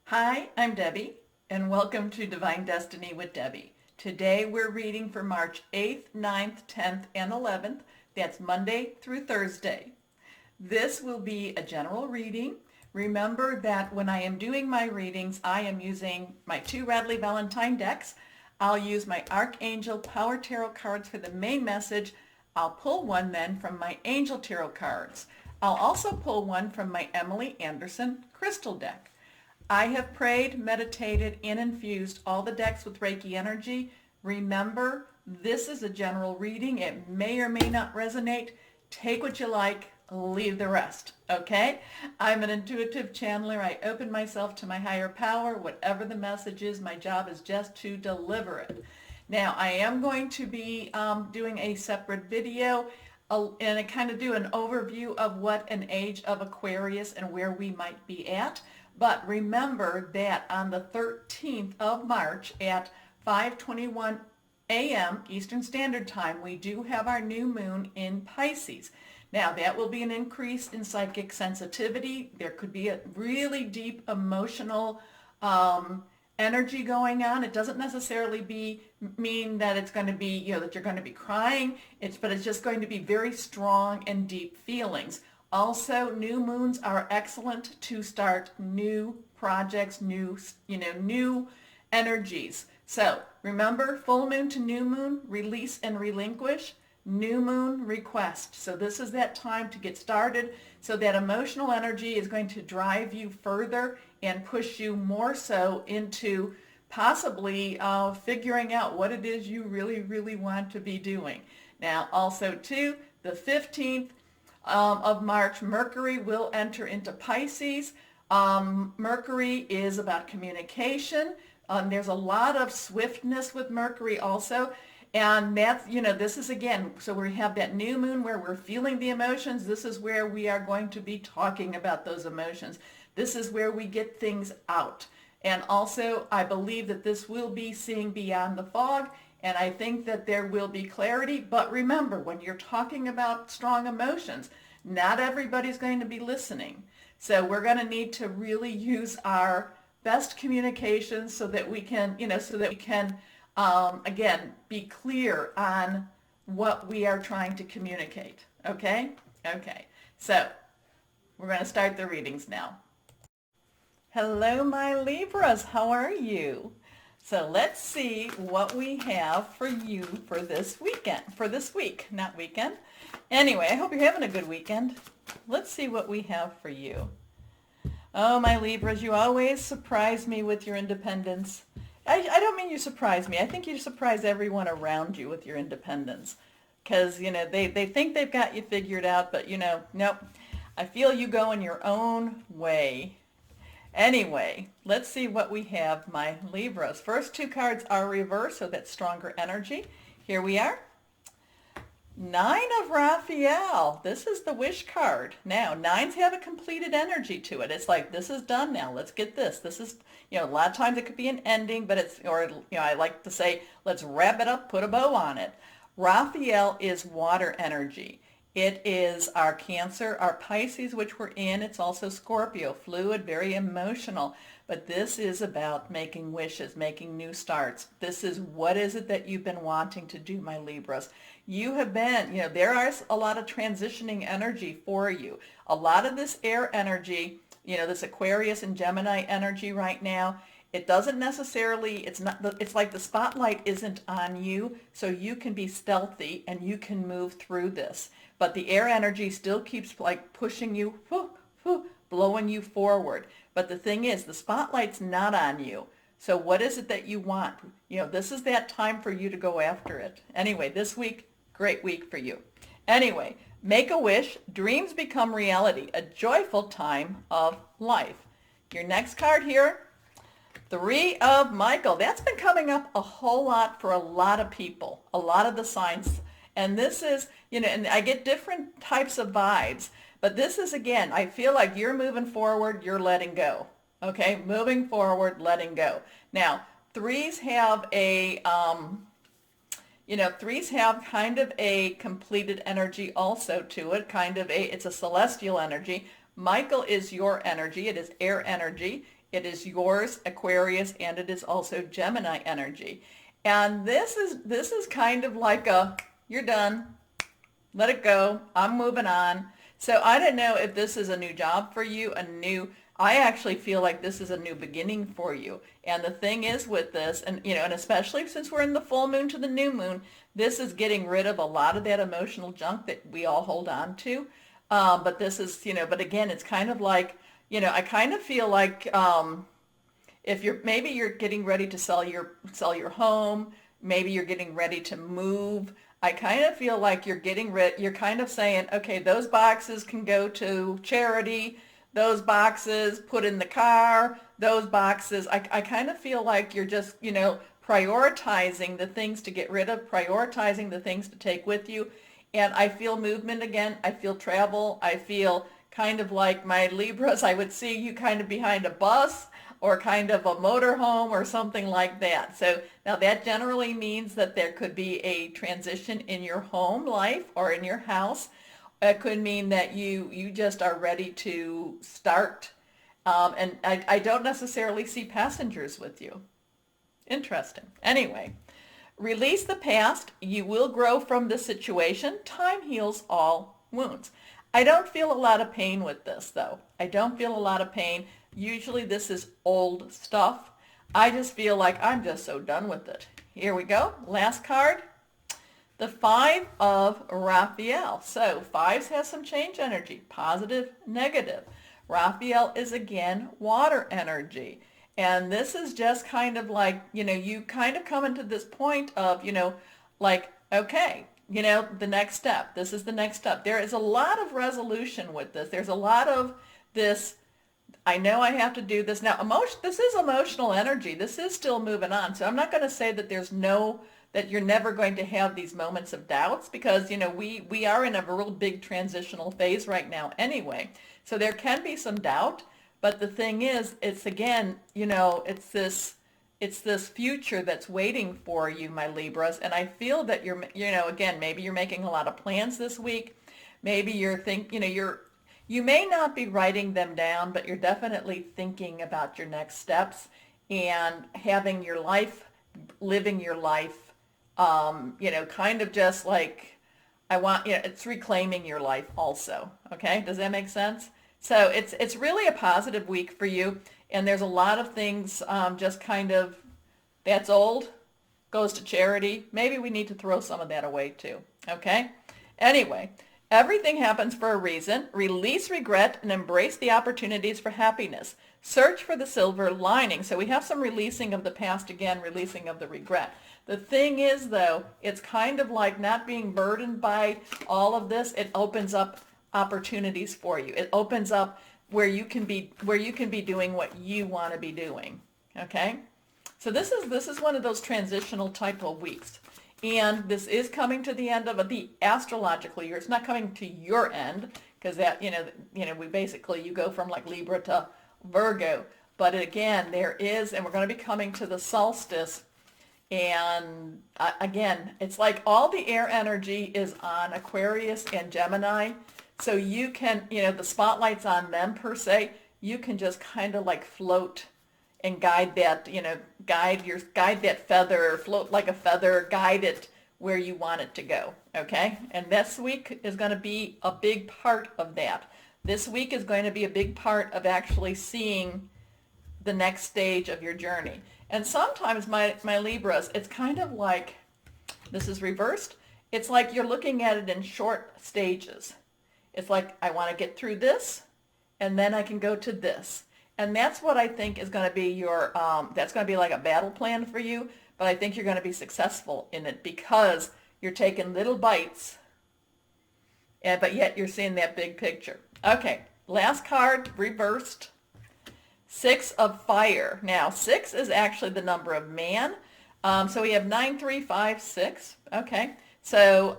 Hi, I'm Debbie, and welcome to Divine Destiny with Debbie. Today we're reading for March 8th, 9th, 10th, and 11th. That's Monday through Thursday. This will be a general reading. Remember that when I am doing my readings, I am using my two Radley Valentine decks. I'll use my Archangel Power Tarot cards for the main message. I'll pull one then from my Angel Tarot cards. I'll also pull one from my Emily Anderson Crystal deck. I have prayed, meditated, and infused all the decks with Reiki energy. Remember, this is a general reading. It may or may not resonate. Take what you like, leave the rest, okay? I'm an intuitive channeler. I open myself to my higher power. Whatever the message is, my job is just to deliver it. Now, I am going to be doing a separate video and I kind of do an overview of what an age of Aquarius and where we might be at. But remember that on the 13th of March at 5:21 a.m. Eastern Standard Time, we do have our new moon in Pisces. Now, that will be an increase in psychic sensitivity. There could be a really deep emotional energy going on. It doesn't necessarily mean that it's going to be, that you're going to be crying. But it's just going to be very strong and deep feelings. Also, new moons are excellent to start new projects, new energies. So remember, full moon to new moon, release and relinquish, new moon, request. So this is that time to get started. So that emotional energy is going to drive you further and push you more so into possibly figuring out what it is you really, really want to be doing. Now, also too, the 15th of March, Mercury will enter into Pisces. Mercury is about communication. There's a lot of swiftness with Mercury also. And that's, this is again, so we have that new moon where we're feeling the emotions. This is where we are going to be talking about those emotions. This is where we get things out. And also, I believe that this will be seeing beyond the fog. And I think that there will be clarity. But remember, when you're talking about strong emotions, not everybody's going to be listening. So we're going to need to really use our best communication so that we can, again, be clear on what we are trying to communicate. Okay? Okay. So we're going to start the readings now. Hello, my Libras. How are you? So let's see what we have for you for this week, not weekend. Anyway, I hope you're having a good weekend. Let's see what we have for you. Oh, my Libras, you always surprise me with your independence. I don't mean you surprise me. I think you surprise everyone around you with your independence. Because, they think they've got you figured out, but, nope. I feel you go in your own way. Anyway, let's see what we have, my Libras. First two cards are reversed, so that's stronger energy. Here we are. Nine of Raphael. This is the wish card. Now, nines have a completed energy to it. It's like, this is done now. Let's get this. This is, a lot of times it could be an ending, but I like to say, let's wrap it up, put a bow on it. Raphael is water energy. It is our Cancer, our Pisces, which we're in. It's also Scorpio, fluid, very emotional. But this is about making wishes, making new starts. This is what is it that you've been wanting to do, my Libras. You have been, there are a lot of transitioning energy for you. A lot of this air energy, this Aquarius and Gemini energy right now, it doesn't necessarily, it's like the spotlight isn't on you, so you can be stealthy and you can move through this. But the air energy still keeps like pushing you, blowing you forward. But the thing is, the spotlight's not on you. So what is it that you want? This is that time for you to go after it. Anyway, this week, great week for you. Anyway, make a wish, dreams become reality, a joyful time of life. Your next card here, Three of Michael. That's been coming up a whole lot for a lot of people, a lot of the signs. And this is, and I get different types of vibes. But this is, again, I feel like you're moving forward, you're letting go. Okay? Moving forward, letting go. Now, threes have threes have kind of a completed energy also to it, it's a celestial energy, Michael is your energy. It is air energy. It is yours, Aquarius, and it is also Gemini energy. And this is kind of like a, you're done. Let it go. I'm moving on. So I don't know if this is a new job for you, I actually feel like this is a new beginning for you. And the thing is with this, and and especially since we're in the full moon to the new moon, this is getting rid of a lot of that emotional junk that we all hold on to. But this is, but again, it's kind of like, I kind of feel like if maybe you're getting ready to sell your home, maybe you're getting ready to move. I kind of feel like you're kind of saying, okay, those boxes can go to charity. Those boxes put in the car, those boxes, I kind of feel like you're just, prioritizing the things to get rid of, prioritizing the things to take with you. And I feel movement again. I feel travel. I feel kind of like my Libras. I would see you kind of behind a bus or kind of a motorhome or something like that. So now that generally means that there could be a transition in your home life or in your house. It could mean that you just are ready to start. And I don't necessarily see passengers with you. Interesting. Anyway, release the past. You will grow from the situation. Time heals all wounds. I don't feel a lot of pain with this, though. I don't feel a lot of pain. Usually this is old stuff. I just feel like I'm just so done with it. Here we go. Last card. The Five of Raphael. So fives has some change energy, positive, negative. Raphael is again water energy. And this is just kind of like, you kind of come into this point of, like, okay, the next step. This is the next step. There is a lot of resolution with this. There's a lot of this, I know I have to do this. Now, this is emotional energy. This is still moving on. So I'm not going to say that that you're never going to have these moments of doubts because, we are in a real big transitional phase right now anyway. So there can be some doubt, but the thing is, it's again, it's this future that's waiting for you, my Libras. And I feel that again, maybe you're making a lot of plans this week. Maybe you may not be writing them down, but you're definitely thinking about your next steps and having your life, living your life, kind of just like it's reclaiming your life also. Okay. Does that make sense? So it's really a positive week for you. And there's a lot of things just kind of that's old, goes to charity. Maybe we need to throw some of that away too. Okay. Anyway, everything happens for a reason. Release regret and embrace the opportunities for happiness. Search for the silver lining. So we have some releasing of the past again, releasing of the regret. The thing is, though, it's kind of like not being burdened by all of this. It opens up opportunities for you. It opens up where you can be doing what you want to be doing. Okay? So this is one of those transitional type of weeks. And this is coming to the end of the astrological year. It's not coming to your end because that, we basically, you go from like Libra to Virgo. But again, and we're going to be coming to the solstice. And again, it's like all the air energy is on Aquarius and Gemini. So you can, the spotlight's on them per se. You can just kind of like float and guide that, guide that feather, float like a feather, guide it where you want it to go. Okay. And this week is going to be a big part of that. This week is going to be a big part of actually seeing the next stage of your journey. And sometimes my Libras, it's kind of like, this is reversed. It's like you're looking at it in short stages. It's like, I want to get through this, and then I can go to this. And that's what I think is going to be that's going to be like a battle plan for you. But I think you're going to be successful in it because you're taking little bites, but yet you're seeing that big picture. Okay, last card, reversed. 6 of Fire. Now, 6 is actually the number of man. So we have 9, 3, 5, 6. Okay. So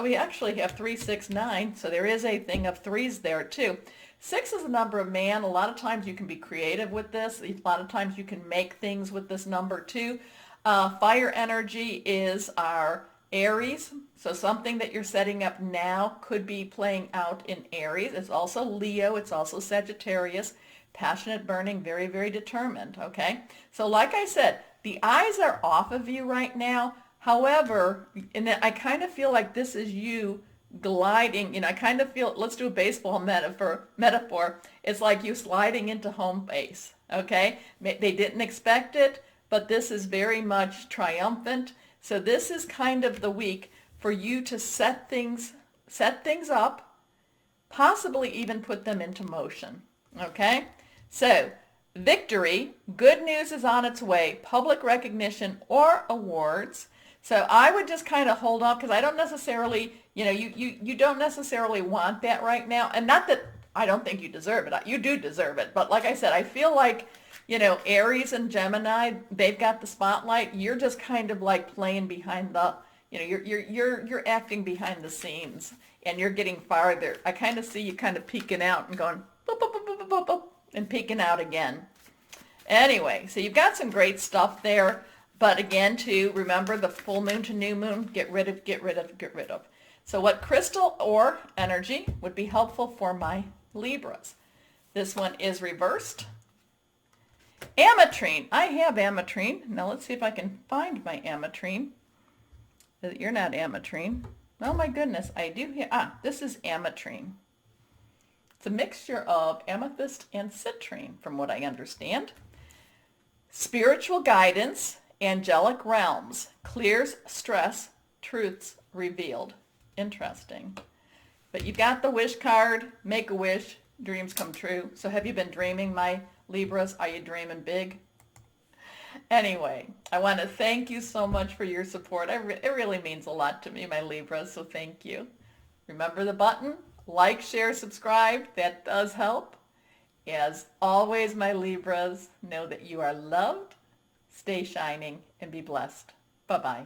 we actually have 3, 6, 9. So there is a thing of threes there too. 6 is the number of man. A lot of times you can be creative with this. A lot of times you can make things with this number too. Fire energy is our Aries, so something that you're setting up now could be playing out in Aries. It's also Leo. It's also Sagittarius. Passionate, burning, very, very determined, okay? So like I said, the eyes are off of you right now. However, and I kind of feel like this is you gliding, I kind of feel, let's do a baseball metaphor. It's like you sliding into home base, okay? They didn't expect it, but this is very much triumphant. So this is kind of the week for you to set things up, possibly even put them into motion, okay? So victory, good news is on its way, public recognition or awards. So I would just kind of hold on because I don't necessarily, you don't necessarily want that right now. And not that I don't think you deserve it. You do deserve it. But like I said, I feel like, Aries and Gemini, they've got the spotlight. You're just kind of like playing behind the, you're acting behind the scenes and you're getting farther. I kind of see you kind of peeking out and going boop, boop, boop, boop, boop, boop, and peeking out again. Anyway, so you've got some great stuff there. But again, too, remember the full moon to new moon, get rid of, get rid of, get rid of. So what crystal or energy would be helpful for my Libras? This one is reversed. Ametrine. I have ametrine. Now let's see if I can find my ametrine. You're not ametrine. Oh my goodness, I do have, this is ametrine. It's a mixture of amethyst and citrine, from what I understand. Spiritual guidance, angelic realms, clears stress, truths revealed. Interesting. But you got the wish card, make a wish, dreams come true. So have you been dreaming, my Libras? Are you dreaming big? Anyway, I want to thank you so much for your support. It really means a lot to me, my Libras, so thank you. Remember the button? Like, share, subscribe. That does help. As always, my Libras, know that you are loved. Stay shining and be blessed. Bye-bye.